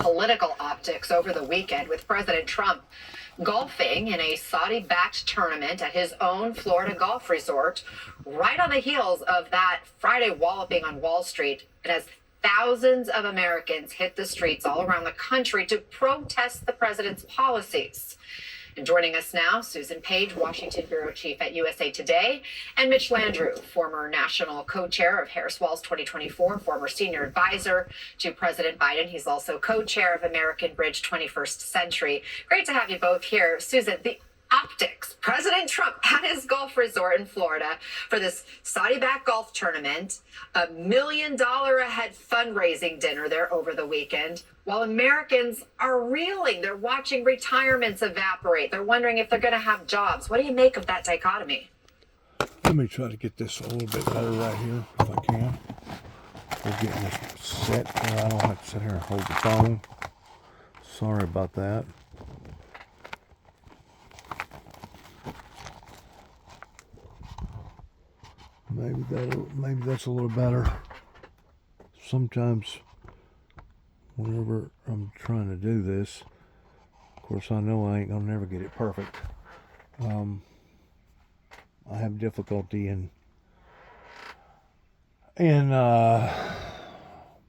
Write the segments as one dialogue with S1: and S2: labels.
S1: political optics over the weekend with President Trump golfing in a Saudi-backed tournament at his own Florida golf resort, right on the heels of that Friday walloping on Wall Street. It has thousands of Americans hit the streets all around the country to protest the president's policies. And joining us now, Susan Page, Washington Bureau Chief at USA Today, and Mitch Landrieu, former national co-chair of Harris Wall's 2024, former senior advisor to President Biden. He's also co-chair of American Bridge 21st Century. Great to have you both here. Susan, the optics, President Trump at his golf resort in Florida for this Saudi-backed golf tournament, $1 million a head fundraising dinner there over the weekend, while Americans are reeling. They're watching retirements evaporate. They're wondering if they're going to have jobs. What do you make of that dichotomy?
S2: Let me try to get this a little bit better right here, if I can. We're getting this set where I don't have to sit here and hold the phone. Sorry about that. Maybe that's a little better. Sometimes whenever I'm trying to do this, of course I know I ain't gonna never get it perfect. I have difficulty in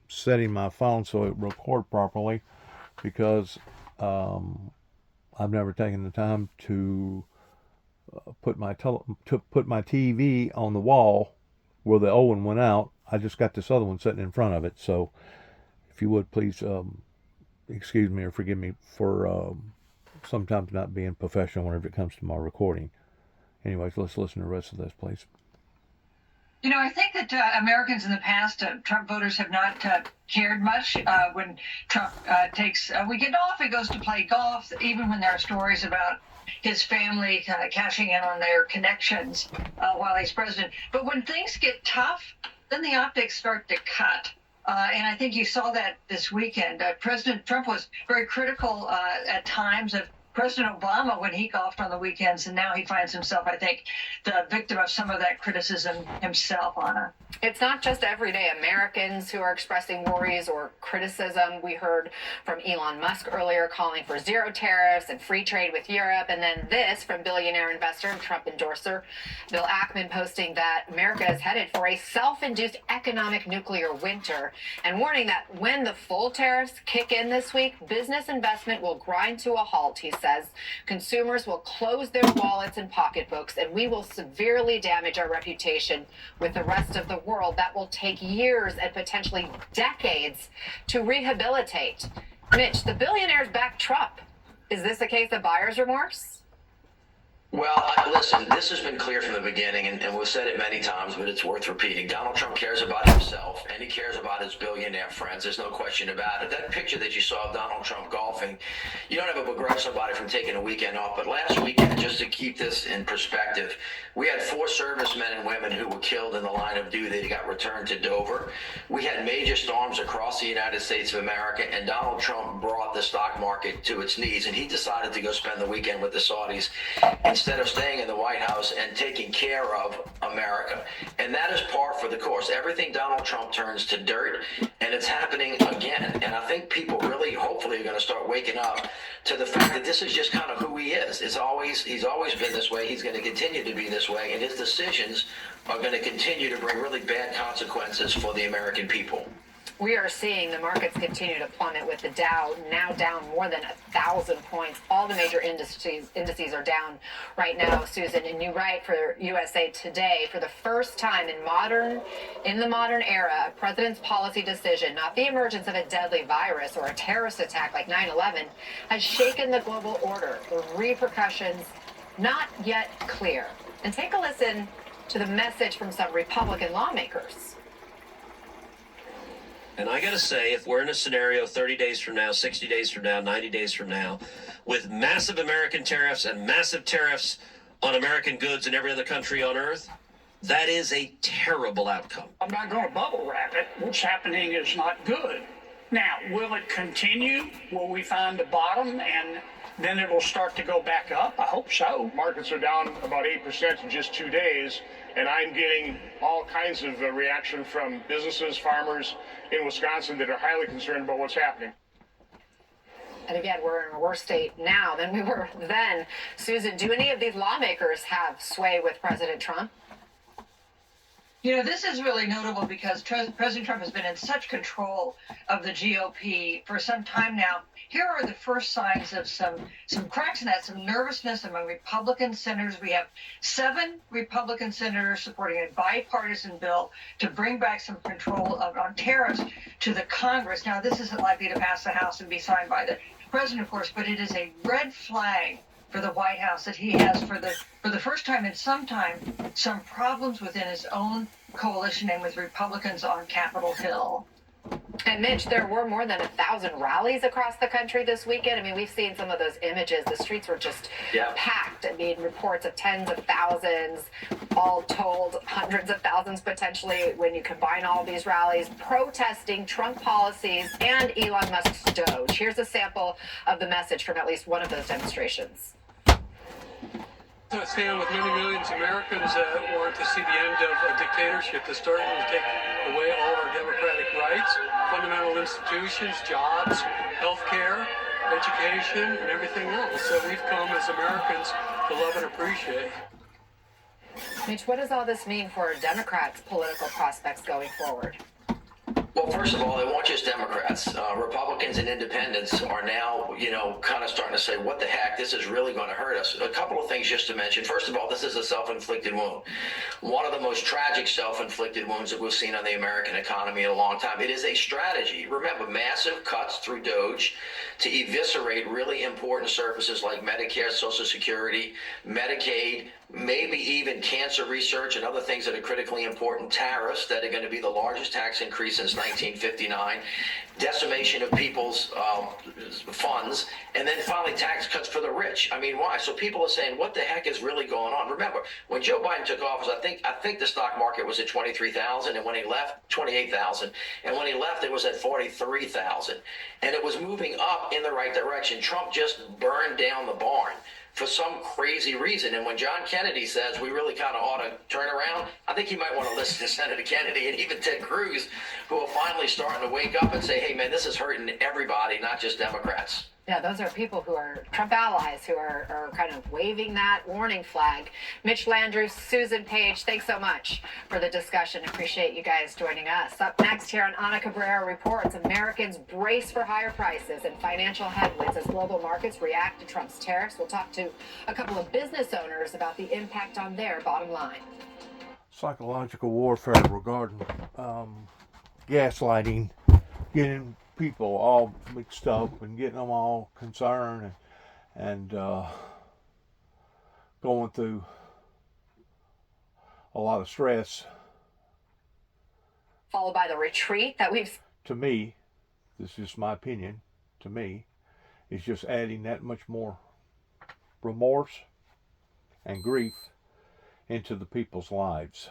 S2: setting my phone so it record properly because I've never taken the time to put my TV on the wall where the old one went out. I just got this other one sitting in front of it. So if you would please excuse me or forgive me for sometimes not being professional whenever it comes to my recording. Anyways, let's listen to the rest of this, please.
S3: You know, I think that Americans in the past, Trump voters have not cared much when Trump takes a weekend off. He goes to play golf, even when there are stories about his family cashing in on their connections while he's president. But when things get tough, then the optics start to cut. And I think you saw that this weekend. President Trump was very critical at times of President Obama when he golfed on the weekends, and now he finds himself, I think, the victim of some of that criticism himself, Anna.
S1: It's not just everyday Americans who are expressing worries or criticism. We heard from Elon Musk earlier calling for zero tariffs and free trade with Europe. And then this from billionaire investor and Trump endorser Bill Ackman posting that America is headed for a self-induced economic nuclear winter and warning that when the full tariffs kick in this week, business investment will grind to a halt, he says. Consumers will close their wallets and pocketbooks, and we will severely damage our reputation with the rest of the world. That will take years and potentially decades to rehabilitate. Mitch, the billionaires back Trump. Is this a case of buyer's remorse?
S4: Well, listen, this has been clear from the beginning, and we've said it many times, but it's worth repeating. Donald Trump cares about himself, and he cares about his billionaire friends. There's no question about it. That picture that you saw of Donald Trump golfing, you don't ever begrudge somebody from taking a weekend off. But last weekend, just to keep this in perspective, we had 4 servicemen and women who were killed in the line of duty. They got returned to Dover. We had major storms across the United States of America, and Donald Trump brought the stock market to its knees, and he decided to go spend the weekend with the Saudis instead of staying in the White House and taking care of America. And that is par for the course. Everything Donald Trump turns to dirt, and it's happening again. And I think people really, hopefully, are going to start waking up to the fact that this is just kind of who he is. He's always been this way. He's going to continue to be this way, and his decisions are going to continue to bring really bad consequences for the American people.
S1: We are seeing the markets continue to plummet, with the Dow now down more than 1,000 points. All the major indices are down right now, Susan. And you write for USA Today, for the first time in the modern era, a president's policy decision, not the emergence of a deadly virus or a terrorist attack like 9/11, has shaken the global order. The repercussions not yet clear. And take a listen to the message from some Republican lawmakers.
S5: And I got to say, if we're in a scenario 30 days from now, 60 days from now, 90 days from now, with massive American tariffs and massive tariffs on American goods in every other country on earth, that is a terrible outcome.
S6: I'm not going to bubble wrap it. What's happening is not good. Now, will it continue? Will we find the bottom and then it will start to go back up? I hope so.
S7: Markets are down about 8% in just 2 days, and I'm getting all kinds of reaction from businesses, farmers in Wisconsin that are highly concerned about what's happening.
S1: And again, we're in a worse state now than we were then. Susan, do any of these lawmakers have sway with President Trump?
S3: You know, this is really notable because President Trump has been in such control of the GOP for some time now. Here are the first signs of some cracks in that, some nervousness among Republican senators. We have 7 Republican senators supporting a bipartisan bill to bring back some control on tariffs to the Congress. Now, this isn't likely to pass the House and be signed by the president, of course, but it is a red flag for the White House that he has, for the first time in some time, some problems within his own coalition and with Republicans on Capitol Hill.
S1: And Mitch, there were more than 1,000 rallies across the country this weekend. I mean, we've seen some of those images. The streets were just packed. I mean, reports of tens of thousands, all told, hundreds of thousands potentially when you combine all these rallies, protesting Trump policies and Elon Musk's Doge. Here's a sample of the message from at least one of those demonstrations.
S8: I stand with many millions of Americans that want to see the end of a dictatorship that's starting to take away all our democratic rights, fundamental institutions, jobs, health care, education, and everything else that we've come as Americans to love and appreciate.
S1: Mitch, what does all this mean for Democrats' political prospects going forward?
S4: Well, first of all, they weren't just Democrats. Republicans and independents are now, kind of starting to say, what the heck, this is really going to hurt us. A couple of things just to mention. First of all, this is a self-inflicted wound. One of the most tragic self-inflicted wounds that we've seen on the American economy in a long time. It is a strategy. Remember, massive cuts through Doge to eviscerate really important services like Medicare, Social Security, Medicaid, maybe even cancer research and other things that are critically important, tariffs that are going to be the largest tax increase since 1959, decimation of people's funds, and then finally tax cuts for the rich. I mean, why? So people are saying, what the heck is really going on? Remember, when Joe Biden took office, I think the stock market was at 23,000, and when he left, 28,000, and when he left, it was at 43,000, and it was moving up in the right direction. Trump just burned down the barn for some crazy reason. And when John Kennedy says we really kind of ought to turn around, I think he might want to listen to Senator Kennedy and even Ted Cruz, who are finally starting to wake up and say, hey, man, this is hurting everybody, not just Democrats.
S1: Yeah, those are people who are Trump allies who are kind of waving that warning flag. Mitch Landrieu, Susan Page, thanks so much for the discussion. Appreciate you guys joining us. Up next here on Ana Cabrera Reports, Americans brace for higher prices and financial headwinds as global markets react to Trump's tariffs. We'll talk to a couple of business owners about the impact on their bottom line.
S2: Psychological warfare regarding gaslighting, getting people all mixed up and getting them all concerned and going through a lot of stress.
S1: Followed by the retreat that we've...
S2: To me, this is just my opinion, to me, is just adding that much more remorse and grief into the people's lives.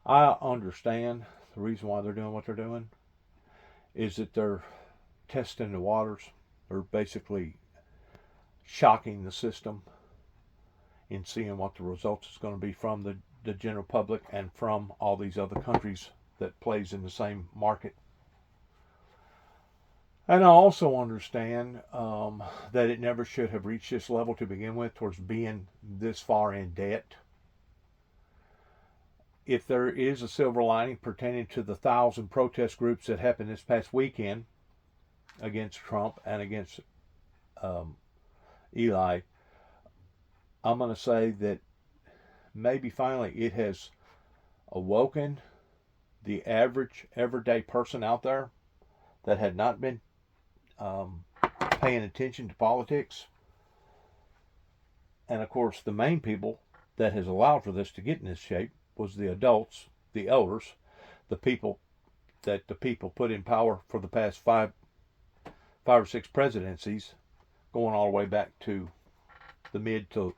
S2: I understand the reason why they're doing what they're doing is that they're testing the waters. They're basically shocking the system in seeing what the results is going to be from the general public and from all these other countries that plays in the same market. And I also understand that it never should have reached this level to begin with, towards being this far in debt. If there is a silver lining pertaining to the 1,000 protest groups that happened this past weekend against Trump and against Eli, I'm going to say that maybe finally it has awoken the average everyday person out there that had not been paying attention to politics. And of course, the main people that has allowed for this to get in this shape was the adults, the elders, the people that the people put in power for the past five or six presidencies, going all the way back to the mid to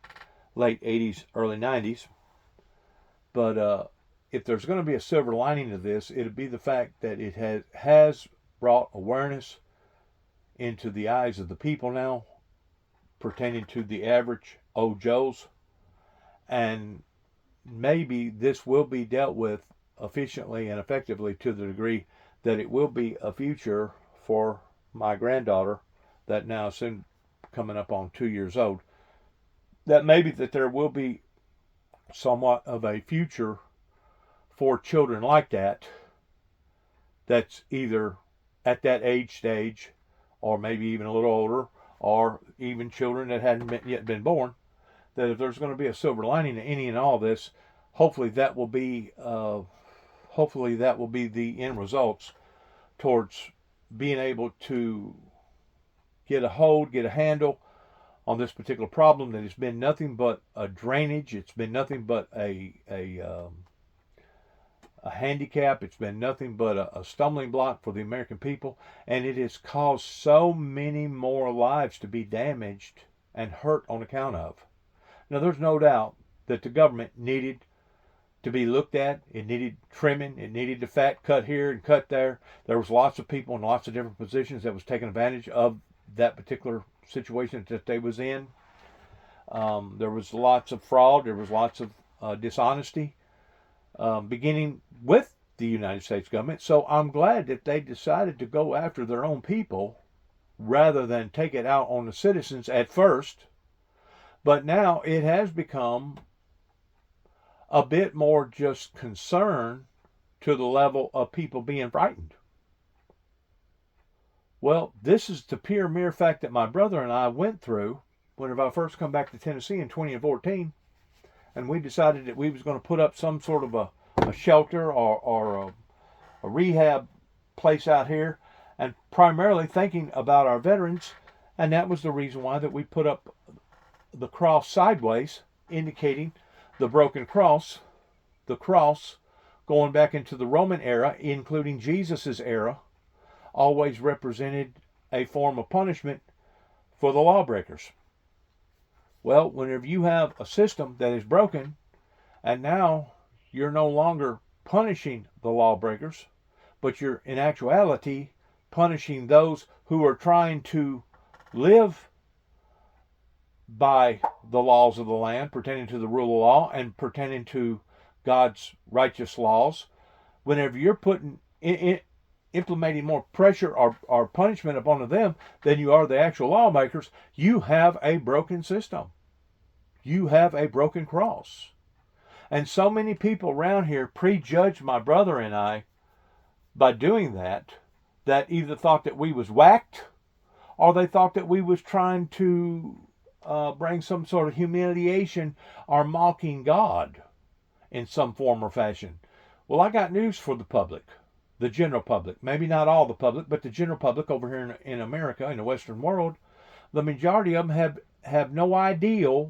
S2: late 80s, early 90s. But if there's going to be a silver lining to this, it'd be the fact that it has brought awareness into the eyes of the people now, pertaining to the average old Joes, and maybe this will be dealt with efficiently and effectively to the degree that it will be a future for my granddaughter, that now soon coming up on 2 years old, that maybe that there will be somewhat of a future for children like that, that's either at that age stage, or maybe even a little older, or even children that hadn't yet been born, that if there's going to be a silver lining to any and all this, hopefully that will be the end results towards being able to get a handle on this particular problem that has been nothing but a drainage. It's been nothing but a handicap. It's been nothing but a stumbling block for the American people, and it has caused so many more lives to be damaged and hurt on account of. Now, there's no doubt that the government needed to be looked at. It needed trimming. It needed the fat cut here and cut there. There was lots of people in lots of different positions that was taking advantage of that particular situation that they was in. There was lots of fraud. There was lots of dishonesty, beginning with the United States government. So I'm glad that they decided to go after their own people rather than take it out on the citizens at first. But now it has become a bit more just concern to the level of people being frightened. Well, this is the pure mere fact that my brother and I went through whenever I first come back to Tennessee in 2014, and we decided that we was going to put up some sort of a shelter or a rehab place out here, and primarily thinking about our veterans, and that was the reason why that we put up the cross sideways, indicating the broken cross, the cross going back into the Roman era, including Jesus's era, always represented a form of punishment for the lawbreakers. Well, whenever you have a system that is broken, and now you're no longer punishing the lawbreakers, but you're in actuality punishing those who are trying to live by the laws of the land, pertaining to the rule of law and pertaining to God's righteous laws. Whenever you're implementing more pressure or punishment upon them than you are the actual lawmakers, you have a broken system. You have a broken cross. And so many people around here prejudged my brother and I by doing that either thought that we was whacked, or they thought that we was trying to bring some sort of humiliation or mocking God in some form or fashion. Well, I got news for the public, the general public. Maybe not all the public, but the general public over here in America, in the Western world. The majority of them have no idea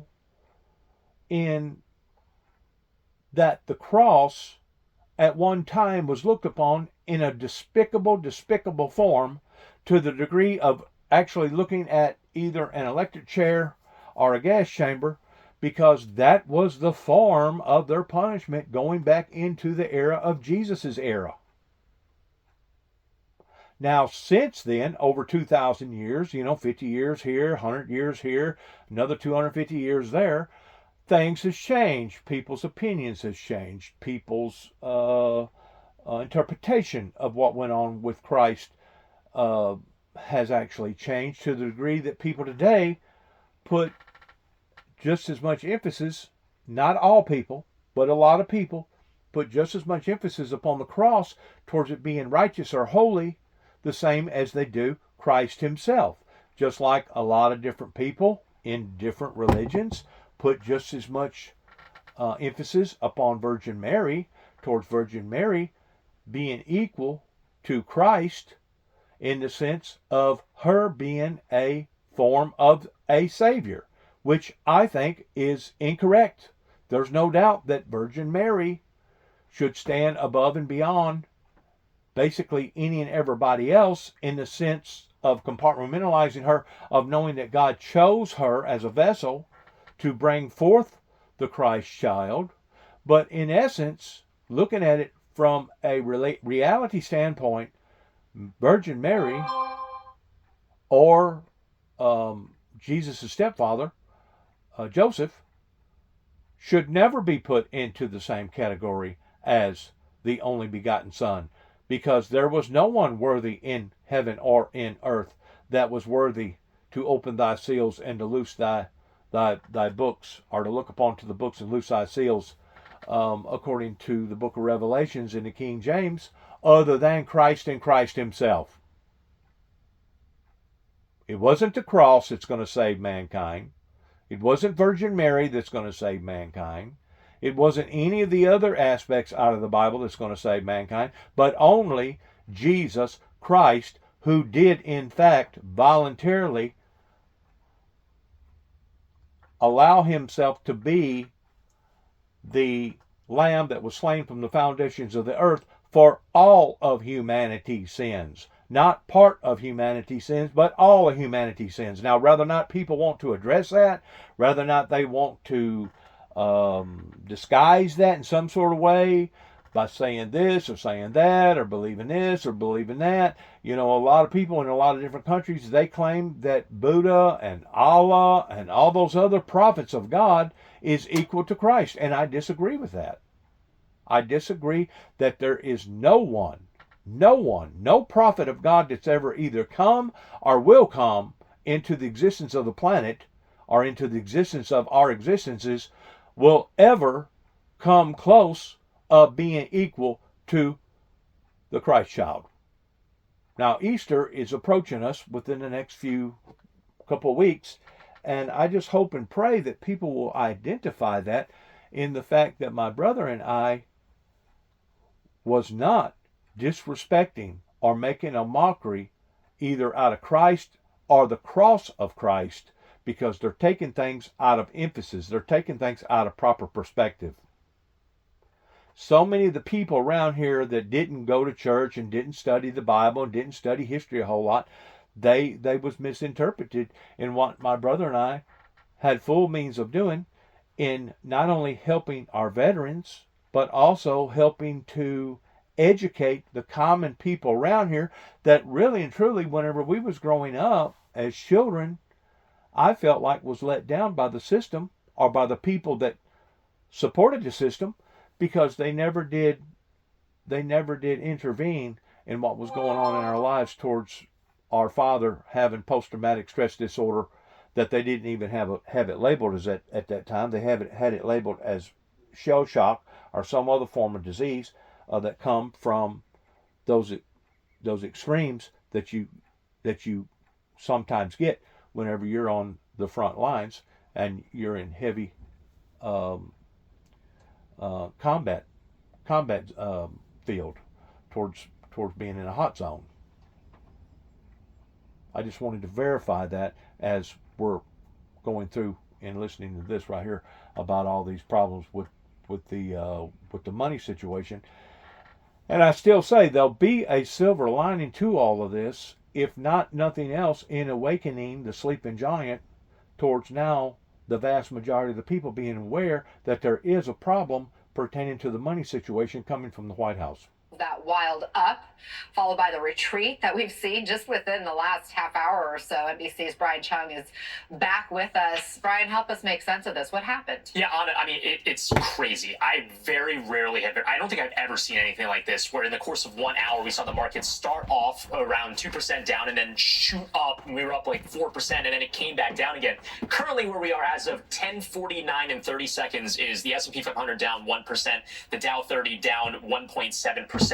S2: in that the cross at one time was looked upon in a despicable form, to the degree of actually looking at either an electric chair or a gas chamber, because that was the form of their punishment going back into the era of Jesus's era. Now, since then, over 2,000 years, 50 years here, 100 years here, another 250 years there, things has changed. People's opinions has changed. People's interpretation of what went on with Christ has actually changed, to the degree that people today put just as much emphasis, not all people, but a lot of people put just as much emphasis upon the cross towards it being righteous or holy, the same as they do Christ himself. Just like a lot of different people in different religions put just as much emphasis upon Virgin Mary, towards Virgin Mary being equal to Christ, in the sense of her being a form of a Savior, which I think is incorrect. There's no doubt that Virgin Mary should stand above and beyond basically any and everybody else, in the sense of compartmentalizing her, of knowing that God chose her as a vessel to bring forth the Christ child. But in essence, looking at it from a reality standpoint, Virgin Mary, or Jesus' stepfather, Joseph, should never be put into the same category as the only begotten Son, because there was no one worthy in heaven or in earth that was worthy to open thy seals and to loose thy books, or to look upon to the books and loose thy seals, according to the book of Revelations in the King James, other than Christ and Christ himself. It wasn't the cross that's going to save mankind. It wasn't Virgin Mary that's going to save mankind. It wasn't any of the other aspects out of the Bible that's going to save mankind, but only Jesus Christ, who did in fact voluntarily allow himself to be the lamb that was slain from the foundations of the earth for all of humanity's sins. Not part of humanity's sins, but all of humanity's sins. Now, whether or not people want to address that, whether or not they want to disguise that in some sort of way by saying this or saying that or believing this or believing that. You know, a lot of people in a lot of different countries, they claim that Buddha and Allah and all those other prophets of God is equal to Christ. And I disagree with that. I disagree that there is no prophet of God that's ever either come or will come into the existence of the planet or into the existence of our existences will ever come close of being equal to the Christ child. Now, Easter is approaching us within the next couple of weeks, and I just hope and pray that people will identify that in the fact that my brother and I was not disrespecting or making a mockery either out of Christ or the cross of Christ, because they're taking things out of emphasis. They're taking things out of proper perspective. So many of the people around here that didn't go to church and didn't study the Bible and didn't study history a whole lot, they was misinterpreted in what my brother and I had full means of doing in not only helping our veterans, but also helping to educate the common people around here that really and truly, whenever we was growing up as children, I felt like was let down by the system or by the people that supported the system, because they never did intervene in what was going on in our lives towards our father having post-traumatic stress disorder that they didn't even have it labeled as at that time. They had it labeled as shell shock or some other form of disease that come from those extremes that you sometimes get whenever you're on the front lines and you're in heavy combat field towards being in a hot zone. I just wanted to verify that as we're going through and listening to this right here about all these problems with the money situation. And I still say there'll be a silver lining to all of this, if not nothing else, in awakening the sleeping giant towards now the vast majority of the people being aware that there is a problem pertaining to the money situation coming from the White House.
S1: That wild up, followed by the retreat that we've seen just within the last half hour or so. NBC's Brian Chung is back with us. Brian, help us make sense of this. What happened?
S9: Yeah, I mean, it's crazy. I very rarely I don't think I've ever seen anything like this, where in the course of 1 hour, we saw the market start off around 2% down and then shoot up. And we were up like 4%, and then it came back down again. Currently, where we are as of 10:49 and 30 seconds is the S&P 500 down 1%, the Dow 30 down 1.7%.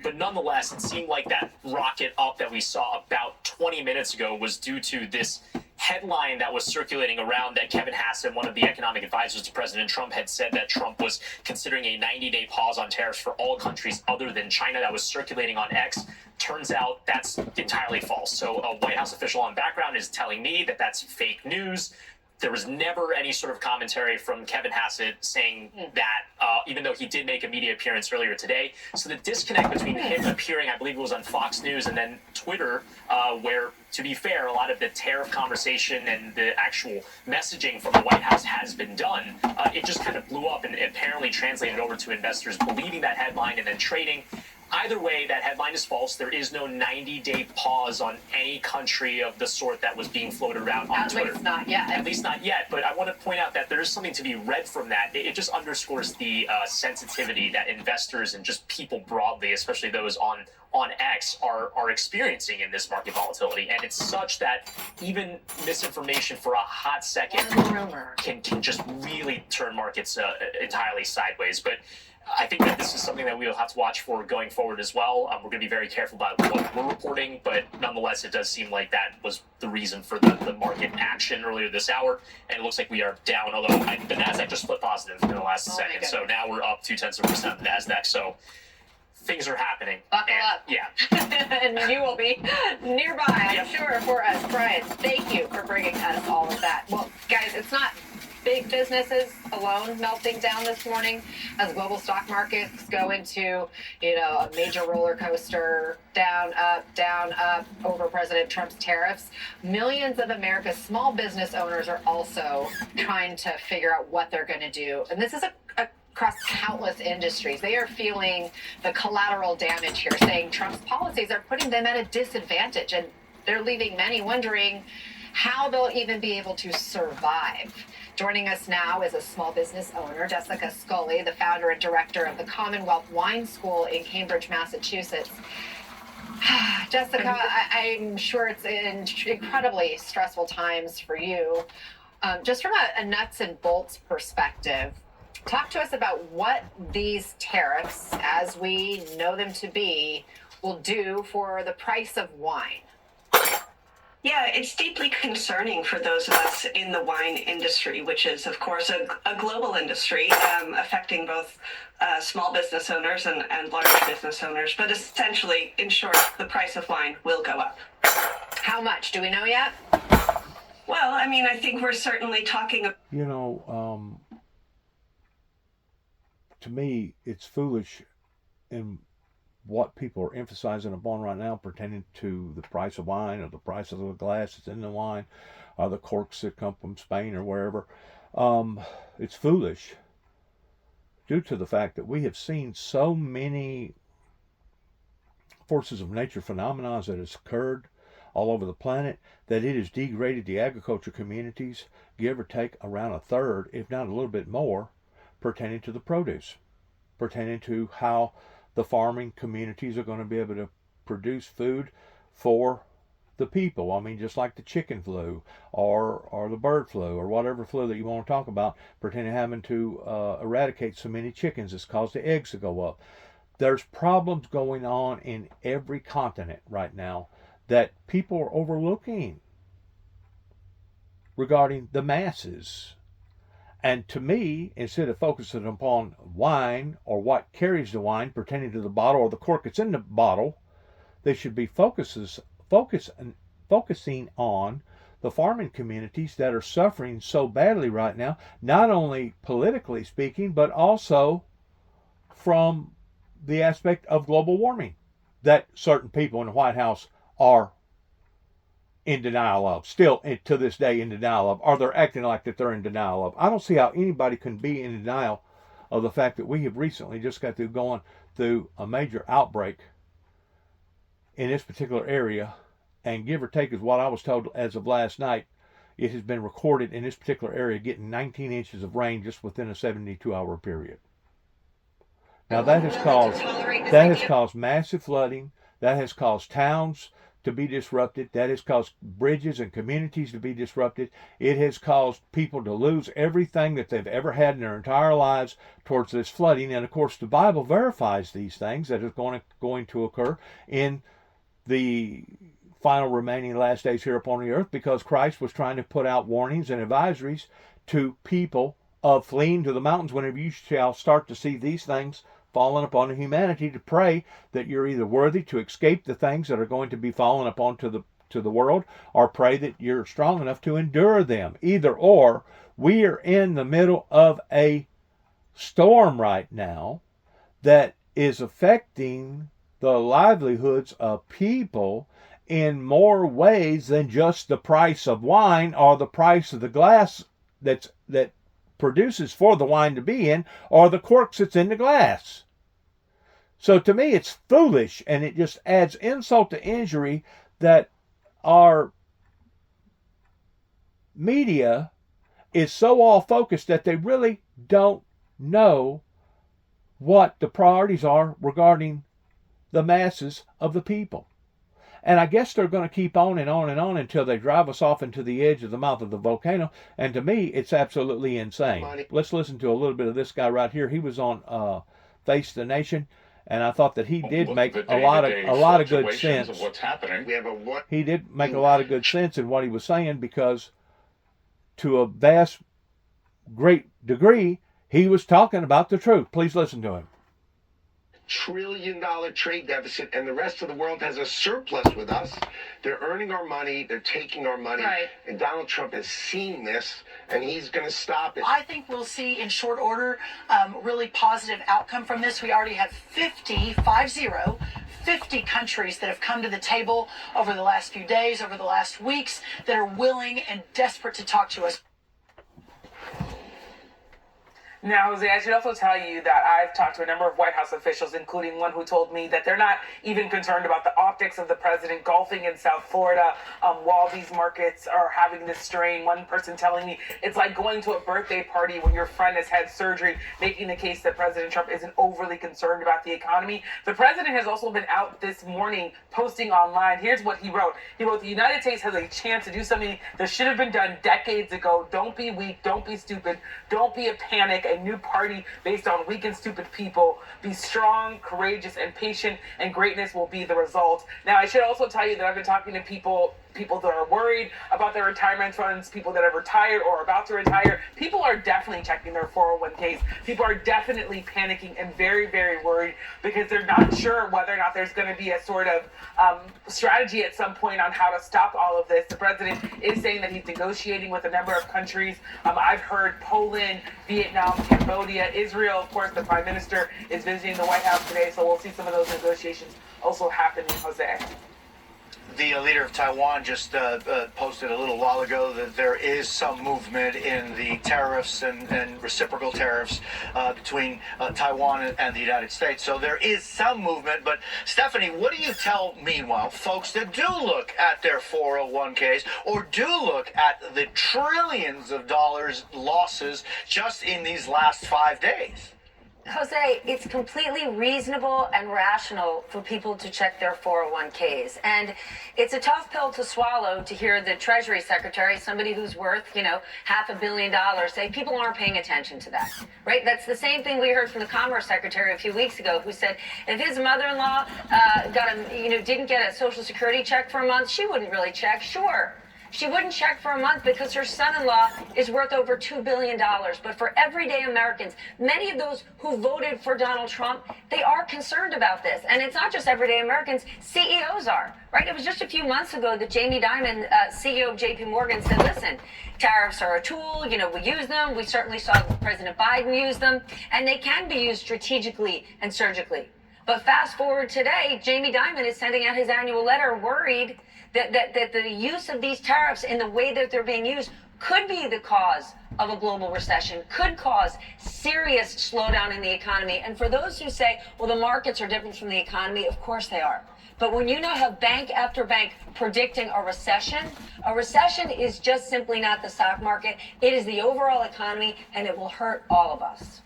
S9: But nonetheless, it seemed like that rocket up that we saw about 20 minutes ago was due to this headline that was circulating around that Kevin Hassett, one of the economic advisors to President Trump, had said that Trump was considering a 90-day pause on tariffs for all countries other than China. That was circulating on X. Turns out that's entirely false. So a White House official on background is telling me that that's fake news. There was never any sort of commentary from Kevin Hassett saying that, even though he did make a media appearance earlier today. So the disconnect between him appearing, I believe it was on Fox News, and then Twitter, where, to be fair, a lot of the tariff conversation and the actual messaging from the White House has been done, it just kind of blew up and apparently translated over to investors believing that headline and then trading. Either way, that headline is false. There is no 90-day pause on any country of the sort that was being floated around on Twitter.
S1: At least not yet.
S9: At least not yet. But I want to point out that there is something to be read from that. It just underscores the sensitivity that investors and just people broadly, especially those on X, are experiencing in this market volatility. And it's such that even misinformation for a hot second can just really turn markets entirely sideways. But I think that this is something that we'll have to watch for going forward as well. We're going to be very careful about what we're reporting, but nonetheless, it does seem like that was the reason for the market action earlier this hour. And it looks like we are down, although the NASDAQ just flipped positive in the last second. So now we're up 0.2% on the NASDAQ. So things are happening.
S1: Buckle up.
S9: Yeah.
S1: And you will be nearby, I'm sure, for us. Brian, thank you for bringing us all of that. Well, guys, it's not big businesses alone melting down this morning as global stock markets go into, a major roller coaster, down, up over President Trump's tariffs. Millions of America's small business owners are also trying to figure out what they're going to do. And this is across countless industries. They are feeling the collateral damage here, saying Trump's policies are putting them at a disadvantage. And they're leaving many wondering how they'll even be able to survive. Joining us now is a small business owner, Jessica Scully, the founder and director of the Commonwealth Wine School in Cambridge, Massachusetts. Jessica, I'm sure it's incredibly stressful times for you. Just from a nuts and bolts perspective, talk to us about what these tariffs, as we know them to be, will do for the price of wine.
S10: Yeah, it's deeply concerning for those of us in the wine industry, which is, of course, a global industry affecting both small business owners and large business owners. But essentially, in short, the price of wine will go up.
S1: How much? Do we know yet?
S10: Well, I think we're certainly talking.
S2: To me, it's foolish in what people are emphasizing upon right now pertaining to the price of wine or the price of the glass that's in the wine or the corks that come from Spain or wherever. It's foolish due to the fact that we have seen so many forces of nature phenomena that has occurred all over the planet that it has degraded the agriculture communities, give or take around a third, if not a little bit more, pertaining to the produce, pertaining to how the farming communities are going to be able to produce food for the people. Just like the chicken flu or the bird flu or whatever flu that you want to talk about, pertaining to having to eradicate so many chickens has caused the eggs to go up. There's problems going on in every continent right now that people are overlooking regarding the masses. And to me, instead of focusing upon wine or what carries the wine pertaining to the bottle or the cork that's in the bottle, they should be focusing on the farming communities that are suffering so badly right now, not only politically speaking, but also from the aspect of global warming that certain people in the White House are in denial of, still to this day in denial of, or they're acting like that they're in denial of. I don't see how anybody can be in denial of the fact that we have recently just got through going through a major outbreak in this particular area, and give or take is what I was told as of last night, it has been recorded in this particular area getting 19 inches of rain just within a 72-hour period. Now that has caused massive flooding, that has caused towns to be disrupted, that has caused bridges and communities to be disrupted. It has caused people to lose everything that they've ever had in their entire lives towards this flooding. And of course the Bible verifies these things that is going to occur in the final remaining last days here upon the earth, because Christ was trying to put out warnings and advisories to people of fleeing to the mountains whenever you shall start to see these things fallen upon humanity, to pray that you're either worthy to escape the things that are going to be fallen upon to the world, or pray that you're strong enough to endure them. Either or. We are in the middle of a storm right now that is affecting the livelihoods of people in more ways than just the price of wine or the price of the glass that produces for the wine to be in, or the corks that's in the glass. So to me, it's foolish, and it just adds insult to injury that our media is so all focused that they really don't know what the priorities are regarding the masses of the people. And I guess they're going to keep on and on and on until they drive us off into the edge of the mouth of the volcano. And to me, it's absolutely insane. Let's listen to a little bit of this guy right here. He was on Face the Nation, and I thought that he did make a lot of good sense.
S11: Of what's happening.
S2: He did make a lot of good sense in what he was saying, because to a vast, great degree, he was talking about the truth. Please listen to him.
S11: $1 trillion trade deficit, and the rest of the world has a surplus with us. They're earning our money, they're taking our money,
S12: right.
S11: And Donald Trump has seen this, and he's going to stop it.
S12: I think we'll see in short order really positive outcome from this. We already have 50 countries that have come to the table over the last few days, over the last weeks, that are willing and desperate to talk to us.
S13: Now, Jose, I should also tell you that I've talked to a number of White House officials, including one who told me that they're not even concerned about the optics of the president golfing in South Florida while these markets are having this strain. One person telling me it's like going to a birthday party when your friend has had surgery, making the case that President Trump isn't overly concerned about the economy. The president has also been out this morning posting online. Here's what he wrote. He wrote, "The United States has a chance to do something that should have been done decades ago. Don't be weak. Don't be stupid. Don't be a panic. A new party based on weak and stupid people. Be strong, courageous, and patient, and greatness will be the result." Now, I should also tell you that I've been talking to people that are worried about their retirement funds, people that have retired or are about to retire. People are definitely checking their 401ks. People are definitely panicking and very, very worried because they're not sure whether or not there's going to be a sort of strategy at some point on how to stop all of this. The president is saying that he's negotiating with a number of countries. I've heard Poland, Vietnam, Cambodia, Israel. Of course, the prime minister is visiting the White House today, so we'll see some of those negotiations also happening, Jose.
S14: The leader of Taiwan just posted a little while ago that there is some movement in the tariffs and reciprocal tariffs between Taiwan and the United States. So there is some movement. But Stephanie, what do you tell, meanwhile, folks that do look at their 401ks or do look at the trillions of dollars losses just in these last 5 days?
S15: Jose, it's completely reasonable and rational for people to check their 401ks. And it's a tough pill to swallow to hear the Treasury Secretary, somebody who's worth, $500 million, say people aren't paying attention to that, right? That's the same thing we heard from the Commerce Secretary a few weeks ago, who said if his mother-in-law didn't get a Social Security check for a month, she wouldn't really check. Sure. She wouldn't check for a month because her son-in-law is worth over $2 billion. But for everyday Americans, many of those who voted for Donald Trump, they are concerned about this. And it's not just everyday Americans, CEOs are, right? It was just a few months ago that Jamie Dimon, CEO of JP Morgan, said, listen, tariffs are a tool, we use them. We certainly saw President Biden use them, and they can be used strategically and surgically. But fast forward today, Jamie Dimon is sending out his annual letter worried that the use of these tariffs in the way that they're being used could be the cause of a global recession, could cause serious slowdown in the economy. And for those who say, well, the markets are different from the economy, of course they are. But when you now have bank after bank predicting a recession is just simply not the stock market. It is the overall economy, and it will hurt all of us.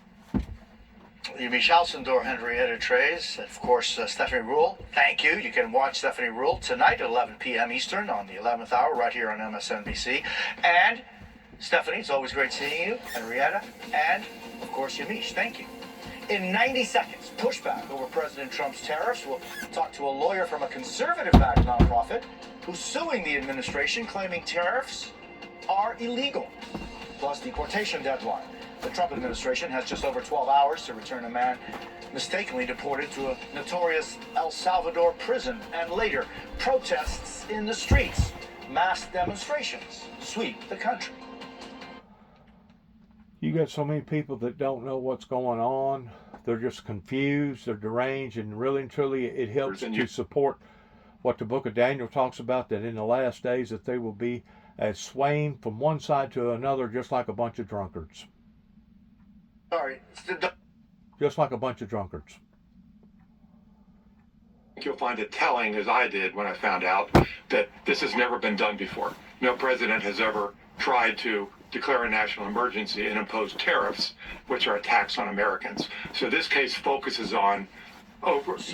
S14: Yamiche Alcindor, Henrietta Treyz, of course, Stephanie Ruhle. Thank you. You can watch Stephanie Ruhle tonight at 11 p.m. Eastern on the 11th hour right here on MSNBC. And Stephanie, it's always great seeing you. Henrietta, and of course, Yamiche. Thank you. In 90 seconds, pushback over President Trump's tariffs. We'll talk to a lawyer from a conservative-backed nonprofit who's suing the administration, claiming tariffs are illegal. Plus, deportation deadline. The Trump administration has just over 12 hours to return a man mistakenly deported to a notorious El Salvador prison, and later protests in the streets. Mass demonstrations sweep the country.
S2: You got so many people that don't know what's going on. They're just confused, they're deranged, and really and truly it helps to support what the book of Daniel talks about, that in the last days that they will be as swaying from one side to another just like a bunch of drunkards.
S14: Sorry.
S2: Just like a bunch of drunkards.
S16: You'll find it telling, as I did when I found out, that this has never been done before. No president has ever tried to declare a national emergency and impose tariffs, which are a tax on Americans. So this case focuses on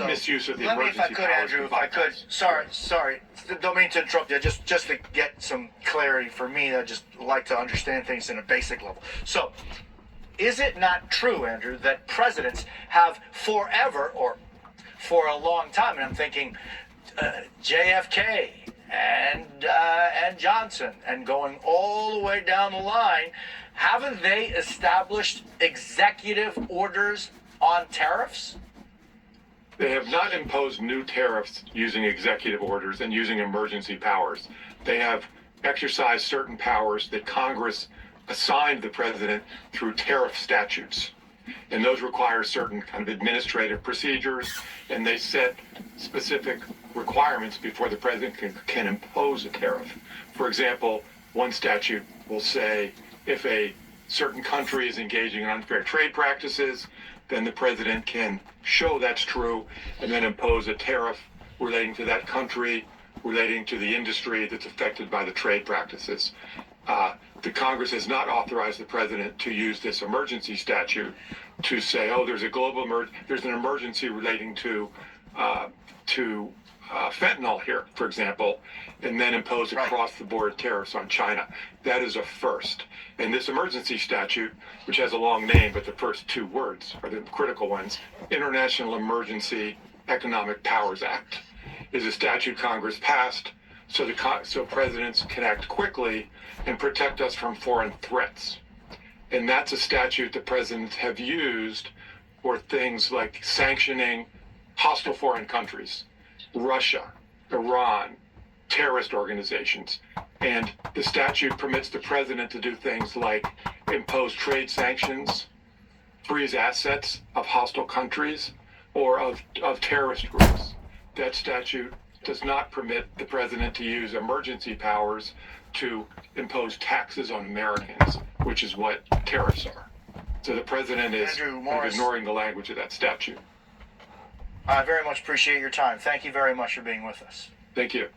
S16: misuse of the emergency powers.
S14: Let me, if I could, Andrew, if I could. Sorry. Don't mean to interrupt you. Just to get some clarity for me, I just like to understand things in a basic level. So, is it not true, Andrew, that presidents have forever, or for a long time, and I'm thinking JFK and Johnson, and going all the way down the line, haven't they established executive orders on tariffs?
S16: They have not imposed new tariffs using executive orders and using emergency powers. They have exercised certain powers that Congress assigned the president through tariff statutes. And those require certain kind of administrative procedures, and they set specific requirements before the president can impose a tariff. For example, one statute will say if a certain country is engaging in unfair trade practices, then the president can show that's true and then impose a tariff relating to that country, relating to the industry that's affected by the trade practices. The Congress has not authorized the president to use this emergency statute to say, oh, there's an emergency relating to fentanyl here, for example, and then impose across-the-board tariffs on China. That is a first. And this emergency statute, which has a long name, but the first two words are the critical ones, International Emergency Economic Powers Act, is a statute Congress passed so presidents can act quickly and protect us from foreign threats. And that's a statute the presidents have used for things like sanctioning hostile foreign countries, Russia, Iran, terrorist organizations. And the statute permits the president to do things like impose trade sanctions, freeze assets of hostile countries, or of terrorist groups. That statute does not permit the president to use emergency powers to impose taxes on Americans, which is what tariffs are. So the president is ignoring the language of that statute.
S14: I very much appreciate your time. Thank you very much for being with us.
S16: Thank you.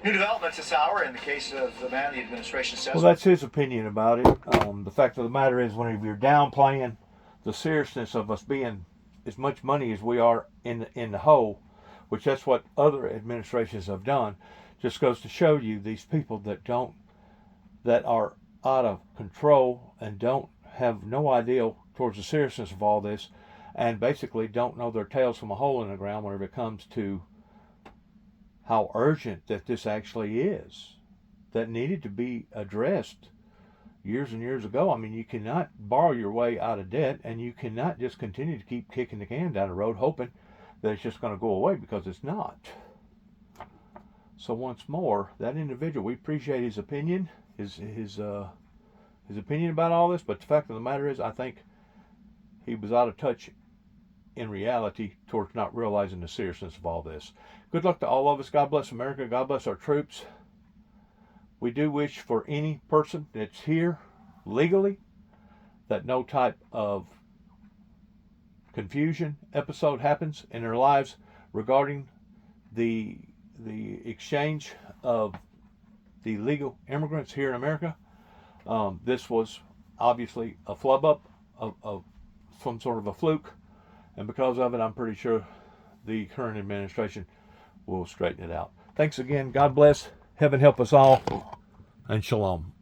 S14: New developments this hour in the case of the man the administration says.
S2: Well, that's his opinion about it. The fact of the matter is, whenever you're downplaying the seriousness of us being as much money as we are in the hole, which that's what other administrations have done, just goes to show you these people that are out of control and don't have no idea towards the seriousness of all this, and basically don't know their tails from a hole in the ground whenever it comes to how urgent that this actually is, that needed to be addressed years and years ago. I mean, you cannot borrow your way out of debt, and you cannot just continue to keep kicking the can down the road hoping that it's just going to go away, because it's not. So once more, that individual, we appreciate his opinion, his opinion about all this, but the fact of the matter is, I think he was out of touch in reality towards not realizing the seriousness of all this. Good luck to all of us. God bless America. God bless our troops. We do wish for any person that's here legally that no type of confusion episode happens in their lives regarding the exchange of the legal immigrants here in America. This was obviously a flub up of some sort of a fluke, and because of it, I'm pretty sure the current administration will straighten it out. Thanks again. God bless. Heaven help us all. And shalom.